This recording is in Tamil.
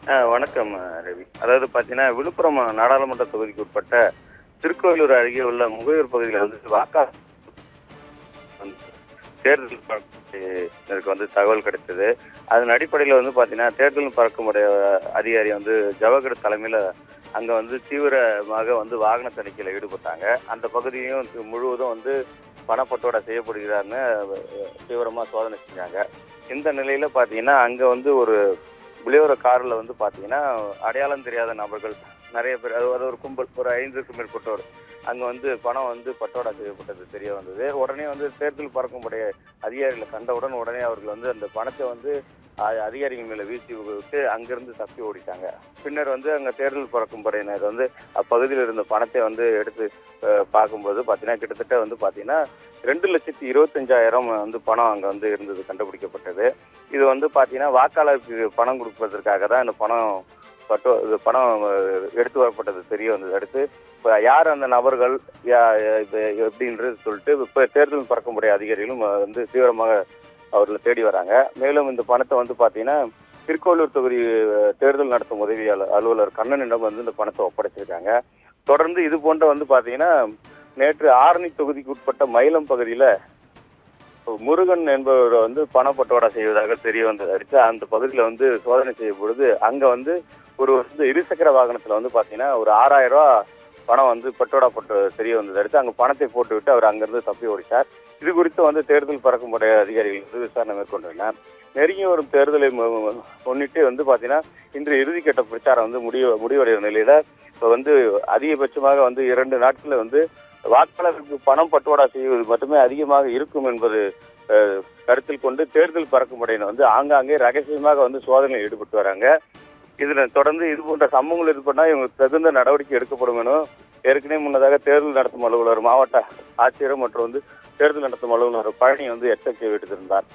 வணக்கம் ரவி. அதாவது பார்த்தீங்கன்னா, விழுப்புரம் நாடாளுமன்ற தொகுதிக்கு உட்பட்ட திருக்கோயிலூர் அருகே உள்ள முகையூர் பகுதியில் வந்து தேர்தல் எனக்கு வந்து தகவல் கிடைத்தது. அதன் அடிப்படையில் வந்து பார்த்தீங்கன்னா, தேர்தல் பறக்குமுடைய அதிகாரி வந்து ஜவஹர் தலைமையில் அங்கே வந்து தீவிரமாக வந்து வாகன தணிக்கையில் ஈடுபட்டாங்க. அந்த பகுதியும் முழுவதும் வந்து பணப்பட்டோட செய்யப்படுகிறார்னு தீவிரமாக சோதனை செஞ்சாங்க. இந்த நிலையில் பார்த்தீங்கன்னா, அங்கே வந்து ஒரு புளியோர காரில் வந்து பார்த்தீங்கன்னா, அடையாளம் தெரியாத நபர்கள் நிறைய பேர், அதாவது ஒரு கும்பல், ஒரு 5க்கும் மேற்பட்டோர் அங்கே வந்து பணம் வந்து பட்டோடா செய்யப்பட்டது தெரிய வந்தது. உடனே வந்து தேர்தல் பறக்கும்படைய அதிகாரிகளை கண்டவுடன் உடனே அவர்கள் வந்து அந்த பணத்தை வந்து அதிகாரிகள் மேலே வீசி விட்டு அங்கிருந்து தப்பி ஓடிட்டாங்க. பின்னர் வந்து அங்கே தேர்தல் பறக்கும் படையினர் வந்து அப்பகுதியில் இருந்த பணத்தை வந்து எடுத்து பார்க்கும்போது பார்த்தீங்கன்னா, கிட்டத்தட்ட வந்து பார்த்தீங்கன்னா 2,25,000 வந்து பணம் அங்கே வந்து இருந்தது கண்டுபிடிக்கப்பட்டது. இது வந்து பார்த்தீங்கன்னா, வாக்காளருக்கு பணம் கொடுப்பதற்காக தான் இந்த பணம் எடுத்து வரப்பட்டது தெரிய வந்தது. அடுத்து இப்போ யார் அந்த நபர்கள் எப்படின்றது சொல்லிட்டு இப்போ தேர்தல் பறக்கும்படைய அதிகாரிகளும் வந்து தீவிரமாக அவர்களை தேடி வராங்க. மேலும் இந்த பணத்தை வந்து பார்த்தீங்கன்னா, திருக்கோயிலூர் தொகுதி தேர்தல் நடத்தும் உதவி அலுவலர் கண்ணனிடம் வந்து இந்த பணத்தை ஒப்படைச்சிருக்காங்க. தொடர்ந்து இது போன்ற வந்து பார்த்தீங்கன்னா, நேற்று ஆரணி தொகுதிக்கு உட்பட்ட மயிலம் பகுதியில் முருகன் என்பவர் வந்து பணப்பட்டோடா செய்வதாக தெரிய வந்தது. அடுத்து அந்த பகுதியில் வந்து சோதனை செய்யும் பொழுது அங்கே வந்து ஒரு இருசக்கர வாகனத்தில் வந்து பார்த்தீங்கன்னா ஒரு 6,000 ரூபா பணம் வந்து பட்டோடா போட்டு தெரிய வந்தது. அடுத்து அங்கே பணத்தை போட்டுவிட்டு அவர் அங்கிருந்து தப்பி ஓடிட்டார். இது குறித்து வந்து தேர்தல் பறக்கும்படைய அதிகாரிகள் வந்து விசாரணை மேற்கொண்டனர். நெருங்கி வரும் தேர்தலை முன்னிட்டு வந்து பார்த்தீங்கன்னா, இன்று இறுதிக்கட்ட பிரச்சாரம் வந்து முடிவடைகிற நிலையில இப்போ வந்து அதிகபட்சமாக வந்து 2 நாட்களில் வந்து வாக்காளருக்கு பணம் பட்டுவாடா செய்வது மட்டுமே அதிகமாக இருக்கும் என்பது கருத்தில் கொண்டு தேர்தல் பறக்கும் படையினர் வந்து ஆங்காங்கே ரகசியமாக வந்து சோதனையில் ஈடுபட்டு வராங்க. இதில் தொடர்ந்து இது போன்ற சம்பவங்கள் ஏற்பட்டால் இவங்களுக்கு தகுந்த நடவடிக்கை எடுக்கப்படும் என ஏற்கனவே முன்னதாக தேர்தல் நடத்தும் அலுவலர், மாவட்ட ஆட்சியர் மற்றும் வந்து தேர்தல் நடத்தும் அலுவலர் பழனி வந்து எச்சரிக்கை விடுத்திருந்தார்.